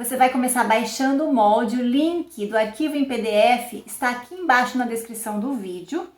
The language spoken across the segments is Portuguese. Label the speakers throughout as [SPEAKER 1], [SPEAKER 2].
[SPEAKER 1] Você vai começar baixando o molde, o link do arquivo em PDF está aqui embaixo na descrição do vídeo.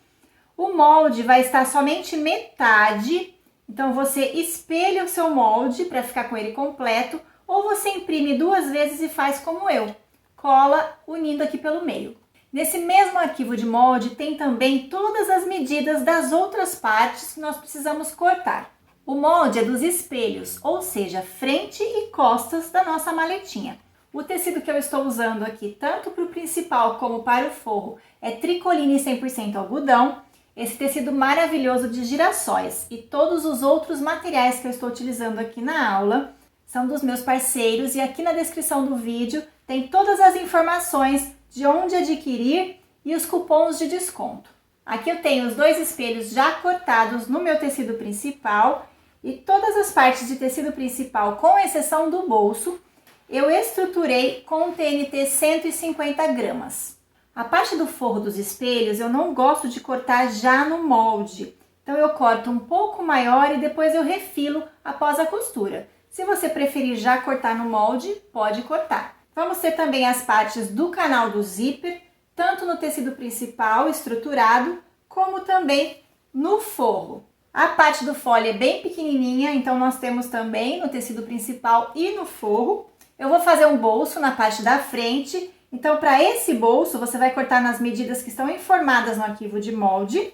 [SPEAKER 1] O molde vai estar somente metade, então você espelha o seu molde para ficar com ele completo, ou você imprime 2 vezes e faz como eu, cola unindo aqui pelo meio. Nesse mesmo arquivo de molde tem também todas as medidas das outras partes que nós precisamos cortar. O molde é dos espelhos, ou seja, frente e costas da nossa maletinha. O tecido que eu estou usando aqui, tanto para o principal como para o forro, é tricoline 100% algodão. Esse tecido maravilhoso de girassóis e todos os outros materiais que eu estou utilizando aqui na aula são dos meus parceiros, e aqui na descrição do vídeo tem todas as informações de onde adquirir e os cupons de desconto. Aqui eu tenho os 2 espelhos já cortados no meu tecido principal e todas as partes de tecido principal, com exceção do bolso, eu estruturei com TNT 150 gramas. A parte do forro dos espelhos eu não gosto de cortar já no molde, então eu corto um pouco maior e depois eu refilo após a costura. Se você preferir já cortar no molde, pode cortar. Vamos ter também as partes do canal do zíper, tanto no tecido principal estruturado, como também no forro. A parte do folha é bem pequenininha, então nós temos também no tecido principal e no forro. Eu vou fazer um bolso na parte da frente, então para esse bolso você vai cortar nas medidas que estão informadas no arquivo de molde.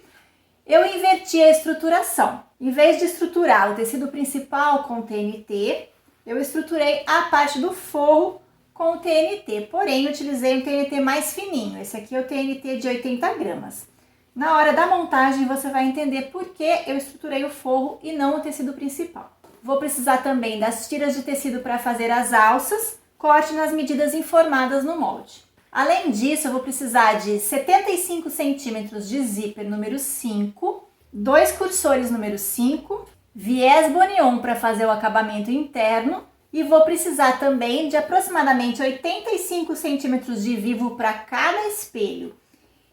[SPEAKER 1] Eu inverti a estruturação. Em vez de estruturar o tecido principal com TNT, eu estruturei a parte do forro com o TNT, porém eu utilizei um TNT mais fininho. Esse aqui é o TNT de 80 gramas. Na hora da montagem você vai entender por que eu estruturei o forro e não o tecido principal. Vou precisar também das tiras de tecido para fazer as alças, corte nas medidas informadas no molde. Além disso, eu vou precisar de 75 centímetros de zíper número 5, 2 cursores número 5, viés Bonion para fazer o acabamento interno, e vou precisar também de aproximadamente 85 centímetros de vivo para cada espelho.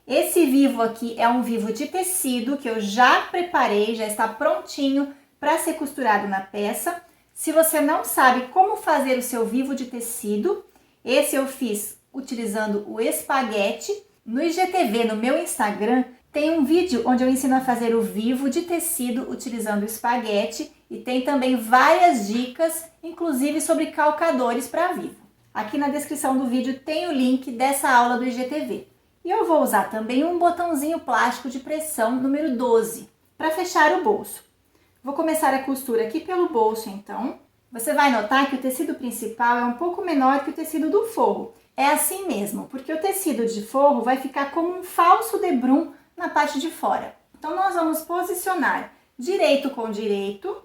[SPEAKER 1] Esse vivo aqui é um vivo de tecido que eu já preparei, já está prontinho para ser costurado na peça. Se você não sabe como fazer o seu vivo de tecido, esse eu fiz utilizando o espaguete. No IGTV, no meu Instagram, tem um vídeo onde eu ensino a fazer o vivo de tecido utilizando o espaguete, e tem também várias dicas, inclusive sobre calcadores para vivo. Aqui na descrição do vídeo tem o link dessa aula do IGTV. E eu vou usar também um botãozinho plástico de pressão número 12 para fechar o bolso. Vou começar a costura aqui pelo bolso, então. Você vai notar que o tecido principal é um pouco menor que o tecido do forro. É assim mesmo, porque o tecido de forro vai ficar como um falso debrum na parte de fora. Então, nós vamos posicionar direito com direito,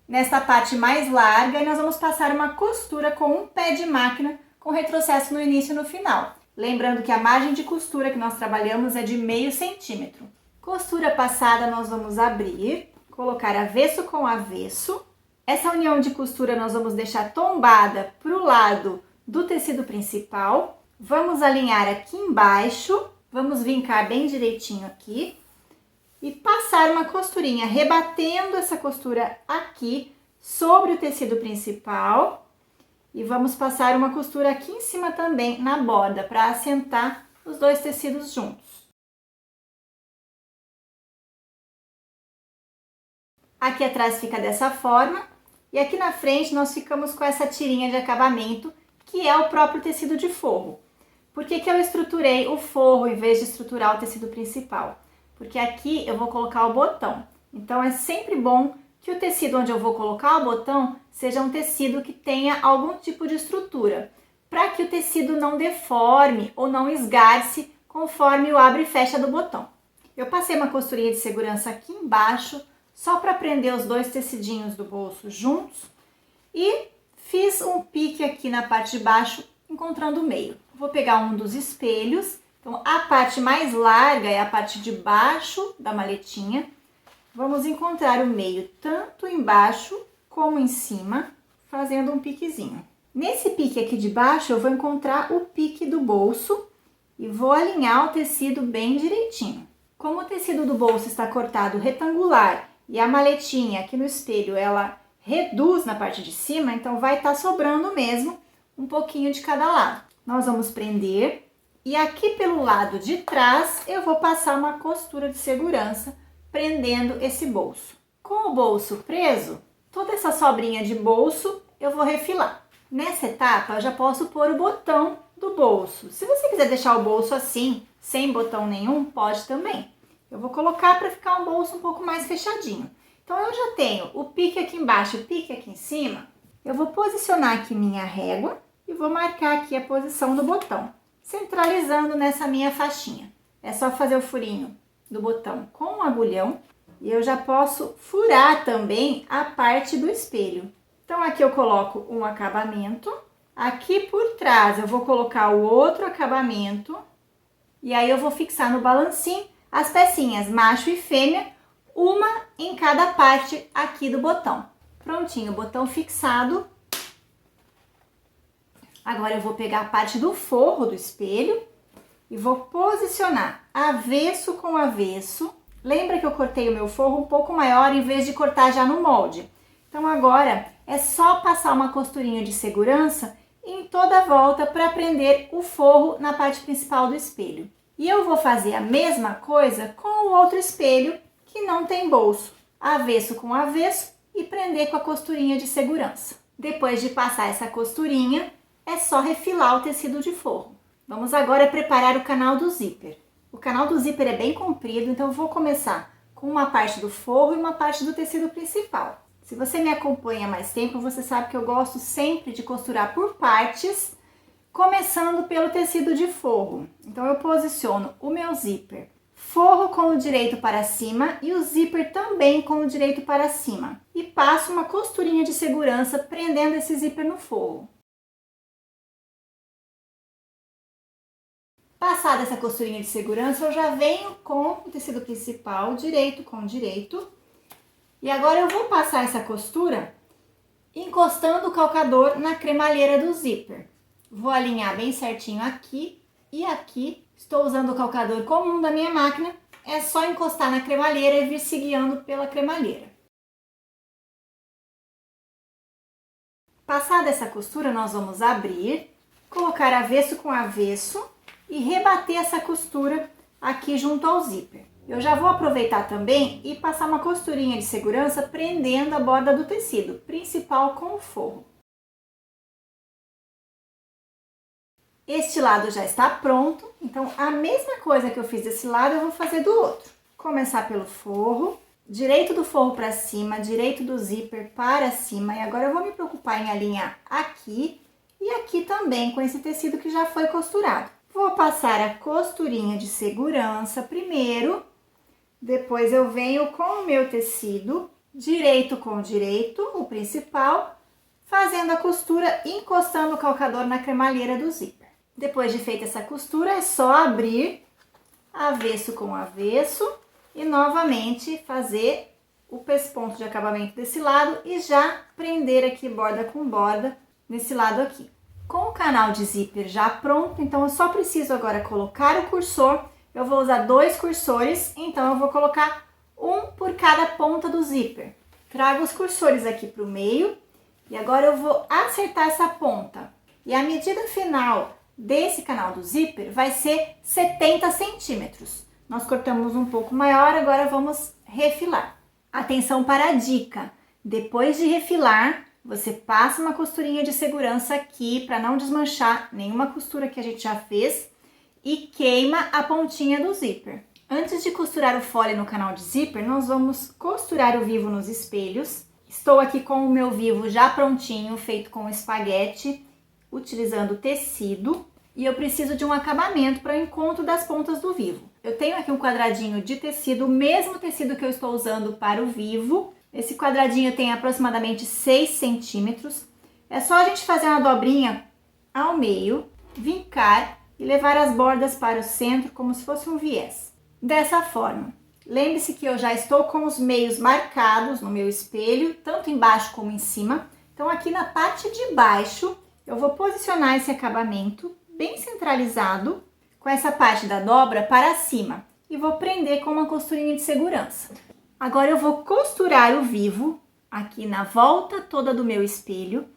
[SPEAKER 1] nesta parte mais larga, e nós vamos passar uma costura com um pé de máquina, com retrocesso no início e no final. Lembrando que a margem de costura que nós trabalhamos é de meio centímetro. Costura passada, nós vamos abrir, colocar avesso com avesso. Essa união de costura nós vamos deixar tombada para o lado do tecido principal. Vamos alinhar aqui embaixo, vamos vincar bem direitinho aqui e passar uma costurinha, rebatendo essa costura aqui sobre o tecido principal. E vamos passar uma costura aqui em cima também na borda, para assentar os 2 tecidos juntos. Aqui atrás fica dessa forma, e aqui na frente nós ficamos com essa tirinha de acabamento, que é o próprio tecido de forro. Por que eu estruturei o forro em vez de estruturar o tecido principal? Porque aqui eu vou colocar o botão. Então é sempre bom que o tecido onde eu vou colocar o botão seja um tecido que tenha algum tipo de estrutura, para que o tecido não deforme ou não esgarce conforme o abre e fecha do botão. Eu passei uma costurinha de segurança aqui embaixo, só para prender os 2 tecidinhos do bolso juntos, e fiz um pique aqui na parte de baixo, encontrando o meio. Vou pegar um dos espelhos, então a parte mais larga é a parte de baixo da maletinha. Vamos encontrar o meio tanto embaixo como em cima, fazendo um piquezinho. Nesse pique aqui de baixo, eu vou encontrar o pique do bolso e vou alinhar o tecido bem direitinho. Como o tecido do bolso está cortado retangular e a maletinha aqui no espelho, ela reduz na parte de cima, então vai estar sobrando mesmo um pouquinho de cada lado. Nós vamos prender e aqui pelo lado de trás eu vou passar uma costura de segurança prendendo esse bolso. Com o bolso preso, toda essa sobrinha de bolso eu vou refilar. Nessa etapa eu já posso pôr o botão do bolso. Se você quiser deixar o bolso assim, sem botão nenhum, pode também. Eu vou colocar para ficar um bolso um pouco mais fechadinho. Então eu já tenho o pique aqui embaixo e o pique aqui em cima. Eu vou posicionar aqui minha régua e vou marcar aqui a posição do botão, centralizando nessa minha faixinha. É só fazer o furinho do botão com um agulhão e eu já posso furar também a parte do espelho. Então aqui eu coloco um acabamento, aqui por trás eu vou colocar o outro acabamento e aí eu vou fixar no balancinho as pecinhas macho e fêmea, uma em cada parte aqui do botão. Prontinho, o botão fixado. Agora eu vou pegar a parte do forro do espelho e vou posicionar avesso com avesso. Lembra que eu cortei o meu forro um pouco maior em vez de cortar já no molde. Então agora é só passar uma costurinha de segurança em toda a volta para prender o forro na parte principal do espelho. E eu vou fazer a mesma coisa com o outro espelho que não tem bolso. Avesso com avesso e prender com a costurinha de segurança. Depois de passar essa costurinha, é só refilar o tecido de forro. Vamos agora preparar o canal do zíper. O canal do zíper é bem comprido, então eu vou começar com uma parte do forro e uma parte do tecido principal. Se você me acompanha há mais tempo, você sabe que eu gosto sempre de costurar por partes, começando pelo tecido de forro. Então eu posiciono o meu zíper, forro com o direito para cima e o zíper também com o direito para cima. E passo uma costurinha de segurança prendendo esse zíper no forro. Passada essa costurinha de segurança, eu já venho com o tecido principal, direito com direito. E agora eu vou passar essa costura encostando o calcador na cremalheira do zíper. Vou alinhar bem certinho aqui e aqui. Estou usando o calcador comum da minha máquina. É só encostar na cremalheira e vir se guiando pela cremalheira. Passada essa costura, nós vamos abrir, colocar avesso com avesso e rebater essa costura aqui junto ao zíper. Eu já vou aproveitar também e passar uma costurinha de segurança prendendo a borda do tecido principal com o forro. Este lado já está pronto, então a mesma coisa que eu fiz desse lado eu vou fazer do outro. Começar pelo forro, direito do forro para cima, direito do zíper para cima. E agora eu vou me preocupar em alinhar aqui e aqui também com esse tecido que já foi costurado. Vou passar a costurinha de segurança primeiro, depois eu venho com o meu tecido, direito com direito, o principal, fazendo a costura encostando o calcador na cremalheira do zíper. Depois de feita essa costura, é só abrir avesso com avesso e novamente fazer o pesponto de acabamento desse lado e já prender aqui borda com borda nesse lado aqui. Com o canal de zíper já pronto, então eu só preciso agora colocar o cursor. Eu vou usar 2 cursores, então eu vou colocar um por cada ponta do zíper. Trago os cursores aqui para o meio e agora eu vou acertar essa ponta. E a medida final desse canal do zíper vai ser 70 centímetros. Nós cortamos um pouco maior, agora vamos refilar. Atenção para a dica: depois de refilar, você passa uma costurinha de segurança aqui para não desmanchar nenhuma costura que a gente já fez e queima a pontinha do zíper. Antes de costurar o fole no canal de zíper, nós vamos costurar o vivo nos espelhos. Estou aqui com o meu vivo já prontinho, feito com espaguete, utilizando tecido. E eu preciso de um acabamento para o encontro das pontas do vivo. Eu tenho aqui um quadradinho de tecido, o mesmo tecido que eu estou usando para o vivo. Esse quadradinho tem aproximadamente 6 centímetros. É só a gente fazer uma dobrinha ao meio, vincar e levar as bordas para o centro como se fosse um viés. Dessa forma. Lembre-se que eu já estou com os meios marcados no meu espelho, tanto embaixo como em cima. Então aqui na parte de baixo eu vou posicionar esse acabamento bem centralizado, com essa parte da dobra para cima, e vou prender com uma costurinha de segurança. Agora eu vou costurar o vivo aqui na volta toda do meu espelho,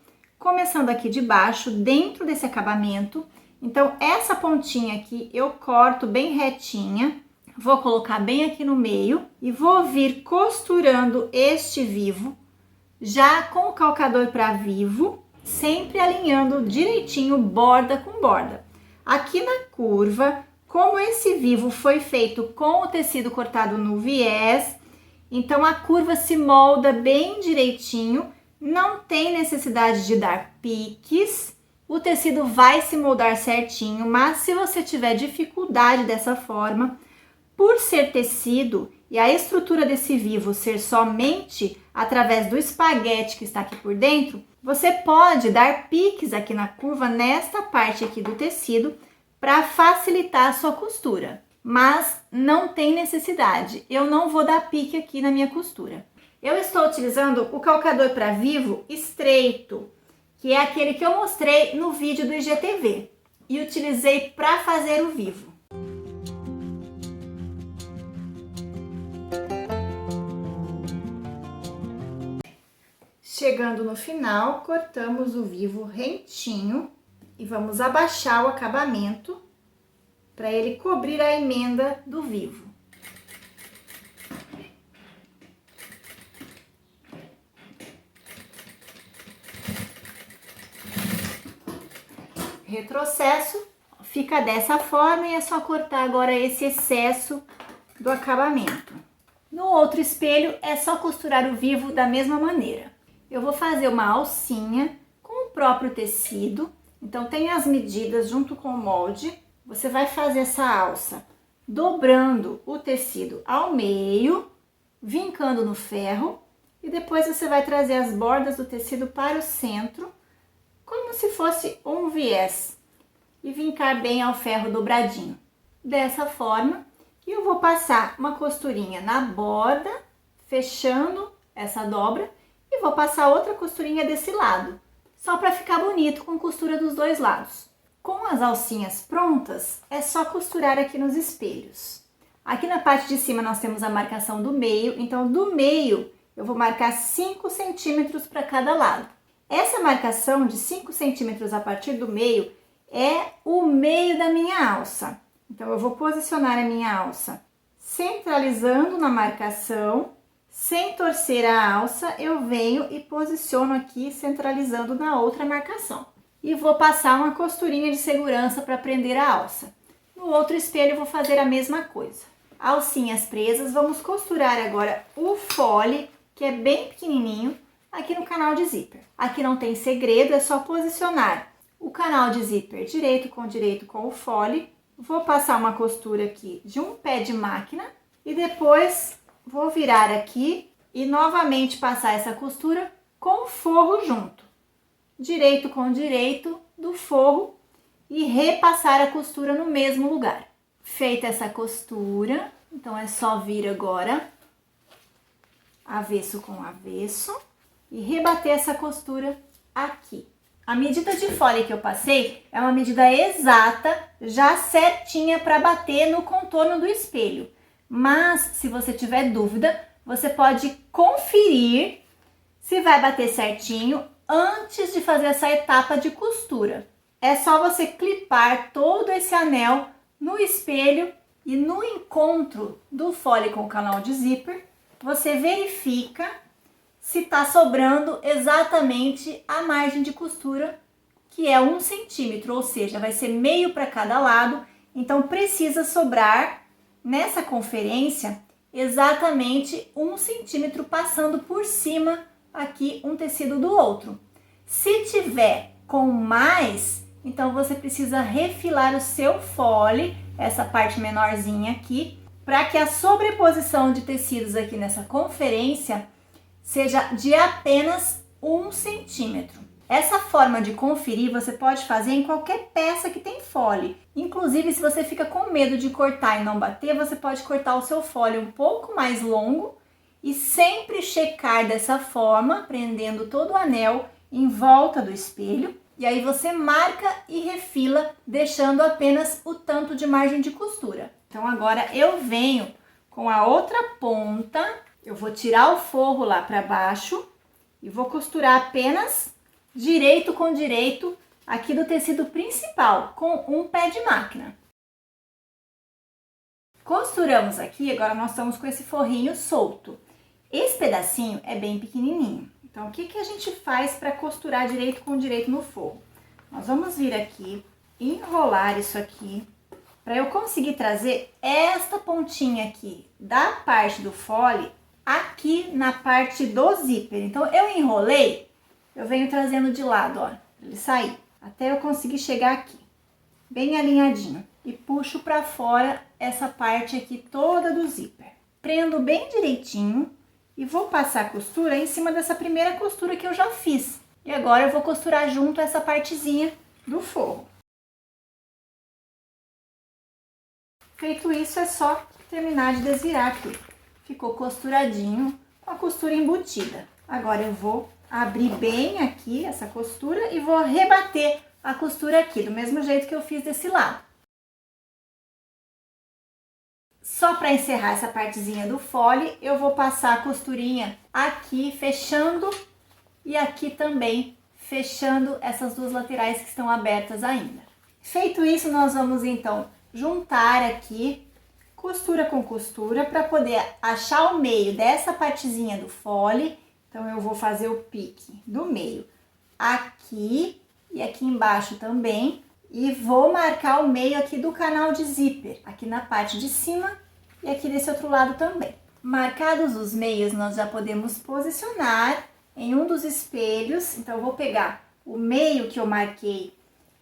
[SPEAKER 1] começando aqui de baixo, dentro desse acabamento. Então, essa pontinha aqui eu corto bem retinha, vou colocar bem aqui no meio e vou vir costurando este vivo, já com o calcador para vivo, sempre alinhando direitinho borda com borda. Aqui na curva, como esse vivo foi feito com o tecido cortado no viés, então a curva se molda bem direitinho, não tem necessidade de dar piques, o tecido vai se moldar certinho, mas se você tiver dificuldade dessa forma, por ser tecido e a estrutura desse vivo ser somente através do espaguete que está aqui por dentro, você pode dar piques aqui na curva, nesta parte aqui do tecido, para facilitar a sua costura. Mas não tem necessidade, eu não vou dar pique aqui na minha costura. Eu estou utilizando o calcador para vivo estreito, que é aquele que eu mostrei no vídeo do IGTV, e utilizei para fazer o vivo. Chegando no final, cortamos o vivo rentinho e vamos abaixar o acabamento para ele cobrir a emenda do vivo. Retrocesso, fica dessa forma e é só cortar agora esse excesso do acabamento. No outro espelho é só costurar o vivo da mesma maneira. Eu vou fazer uma alcinha com o próprio tecido, então tem as medidas junto com o molde. Você vai fazer essa alça dobrando o tecido ao meio, vincando no ferro, e depois você vai trazer as bordas do tecido para o centro, como se fosse um viés, e vincar bem ao ferro dobradinho. Dessa forma, e eu vou passar uma costurinha na borda, fechando essa dobra, e vou passar outra costurinha desse lado, só para ficar bonito com costura dos dois lados. Com as alcinhas prontas, é só costurar aqui nos espelhos. Aqui na parte de cima nós temos a marcação do meio, então do meio eu vou marcar 5 centímetros para cada lado. Essa marcação de 5 centímetros a partir do meio é o meio da minha alça. Então eu vou posicionar a minha alça centralizando na marcação, sem torcer a alça, eu venho e posiciono aqui centralizando na outra marcação. E vou passar uma costurinha de segurança para prender a alça. No outro espelho eu vou fazer a mesma coisa. Alcinhas presas, vamos costurar agora o fole, que é bem pequenininho, aqui no canal de zíper. Aqui não tem segredo, é só posicionar o canal de zíper direito com o fole. Vou passar uma costura aqui de um pé de máquina e depois vou virar aqui e novamente passar essa costura com o forro junto. Direito com direito do forro e repassar a costura no mesmo lugar. Feita essa costura, então é só vir agora avesso com avesso e rebater essa costura aqui. A medida de fole que eu passei é uma medida exata, já certinha para bater no contorno do espelho. Mas se você tiver dúvida, você pode conferir se vai bater certinho antes de fazer essa etapa de costura. É só você clipar todo esse anel no espelho e no encontro do fole com o canal de zíper, você verifica se está sobrando exatamente a margem de costura, que é 1 centímetro, ou seja, vai ser meio para cada lado, então precisa sobrar nessa conferência exatamente 1 centímetro passando por cima aqui um tecido do outro. Se tiver com mais, então você precisa refilar o seu fole, essa parte menorzinha aqui, para que a sobreposição de tecidos aqui nessa conferência seja de apenas 1 centímetro. Essa forma de conferir você pode fazer em qualquer peça que tem fole. Inclusive, se você fica com medo de cortar e não bater, você pode cortar o seu fole um pouco mais longo e sempre checar dessa forma, prendendo todo o anel em volta do espelho. E aí você marca e refila, deixando apenas o tanto de margem de costura. Então agora eu venho com a outra ponta, eu vou tirar o forro lá para baixo e vou costurar apenas direito com direito aqui do tecido principal, com um pé de máquina. Costuramos aqui, agora nós estamos com esse forrinho solto. Esse pedacinho é bem pequenininho. Então, o que a gente faz para costurar direito com direito no forro? Nós vamos vir aqui, enrolar isso aqui, para eu conseguir trazer esta pontinha aqui da parte do fole aqui na parte do zíper. Então, eu enrolei, eu venho trazendo de lado, ó, pra ele sair, até eu conseguir chegar aqui, bem alinhadinho. E puxo para fora essa parte aqui toda do zíper. Prendo bem direitinho e vou passar a costura em cima dessa primeira costura que eu já fiz. E agora eu vou costurar junto essa partezinha do forro. Feito isso, é só terminar de desvirar aqui. Ficou costuradinho, com a costura embutida. Agora eu vou abrir bem aqui essa costura e vou rebater a costura aqui, do mesmo jeito que eu fiz desse lado. Só para encerrar essa partezinha do fole, eu vou passar a costurinha aqui, fechando, e aqui também, fechando essas duas laterais que estão abertas ainda. Feito isso, nós vamos então juntar aqui, costura com costura, para poder achar o meio dessa partezinha do fole. Então, eu vou fazer o pique do meio aqui e aqui embaixo também. E vou marcar o meio aqui do canal de zíper, aqui na parte de cima e aqui desse outro lado também. Marcados os meios, nós já podemos posicionar em um dos espelhos. Então, eu vou pegar o meio que eu marquei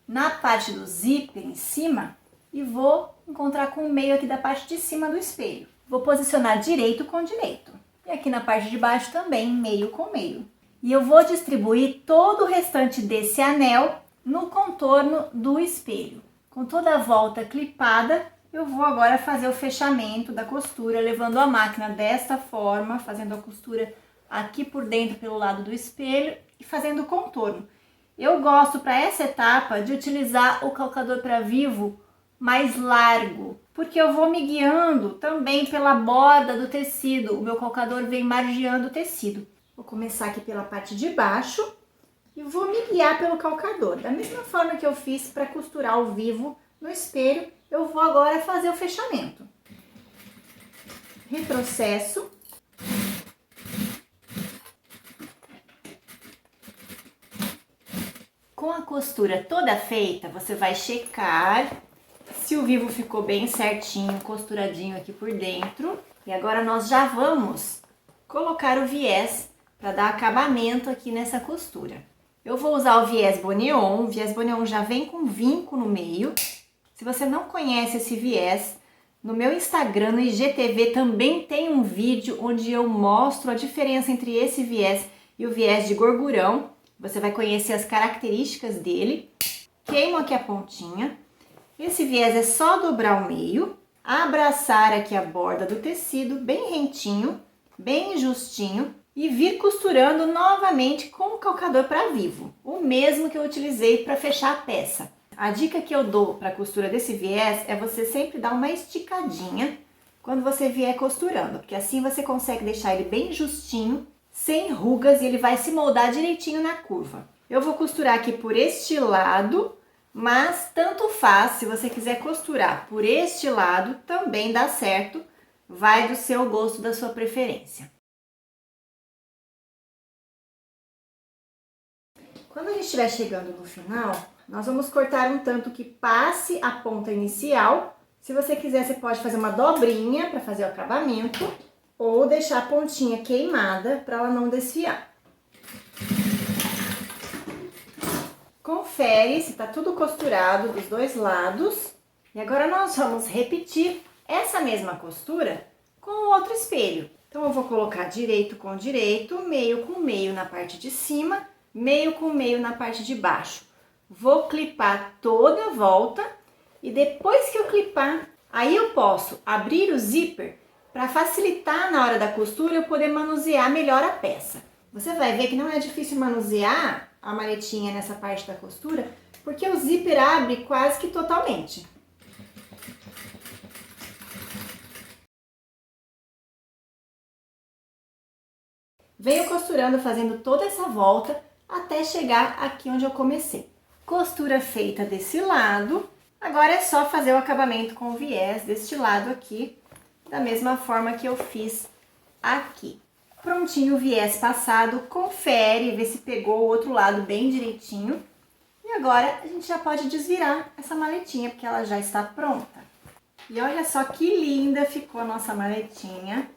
[SPEAKER 1] na parte do zíper em cima e vou encontrar com o meio aqui da parte de cima do espelho. Vou posicionar direito com direito. E aqui na parte de baixo também, meio com meio. E eu vou distribuir todo o restante desse anel no contorno do espelho. Com toda a volta clipada, eu vou agora fazer o fechamento da costura, levando a máquina desta forma, fazendo a costura aqui por dentro pelo lado do espelho e fazendo o contorno. Eu gosto para essa etapa de utilizar o calcador para vivo mais largo, porque eu vou me guiando também pela borda do tecido. O meu calcador vem margeando o tecido. Vou começar aqui pela parte de baixo e vou me guiar pelo calcador. Da mesma forma que eu fiz para costurar ao vivo no espelho, eu vou agora fazer o fechamento. Retrocesso. Com a costura toda feita, você vai checar se o vivo ficou bem certinho, costuradinho aqui por dentro. E agora nós já vamos colocar o viés para dar acabamento aqui nessa costura. Eu vou usar o viés Bonneon. O viés Bonneon já vem com vinco no meio. Se você não conhece esse viés, no meu Instagram, no IGTV, também tem um vídeo onde eu mostro a diferença entre esse viés e o viés de gorgurão. Você vai conhecer as características dele. Queimo aqui a pontinha. Esse viés é só dobrar o meio, abraçar aqui a borda do tecido bem rentinho, bem justinho e vir costurando novamente com o calcador para vivo, o mesmo que eu utilizei para fechar a peça. A dica que eu dou para a costura desse viés é você sempre dar uma esticadinha quando você vier costurando, porque assim você consegue deixar ele bem justinho, sem rugas, e ele vai se moldar direitinho na curva. Eu vou costurar aqui por este lado, mas tanto faz, se você quiser costurar por este lado, também dá certo, vai do seu gosto, da sua preferência. Quando a gente estiver chegando no final, nós vamos cortar um tanto que passe a ponta inicial. Se você quiser, você pode fazer uma dobrinha para fazer o acabamento, ou deixar a pontinha queimada para ela não desfiar. Confere se tá tudo costurado dos dois lados. E agora nós vamos repetir essa mesma costura com o outro espelho. Então, eu vou colocar direito com direito, meio com meio na parte de cima, meio com meio na parte de baixo. Vou clipar toda a volta e depois que eu clipar, aí eu posso abrir o zíper para facilitar na hora da costura eu poder manusear melhor a peça. Você vai ver que não é difícil manusear a malhetinha nessa parte da costura, porque o zíper abre quase que totalmente. Venho costurando, fazendo toda essa volta até chegar aqui onde eu comecei. Costura feita desse lado, agora é só fazer o acabamento com o viés deste lado aqui, da mesma forma que eu fiz aqui. Prontinho o viés passado, confere, vê se pegou o outro lado bem direitinho. E agora a gente já pode desvirar essa maletinha, porque ela já está pronta. E olha só que linda ficou a nossa maletinha.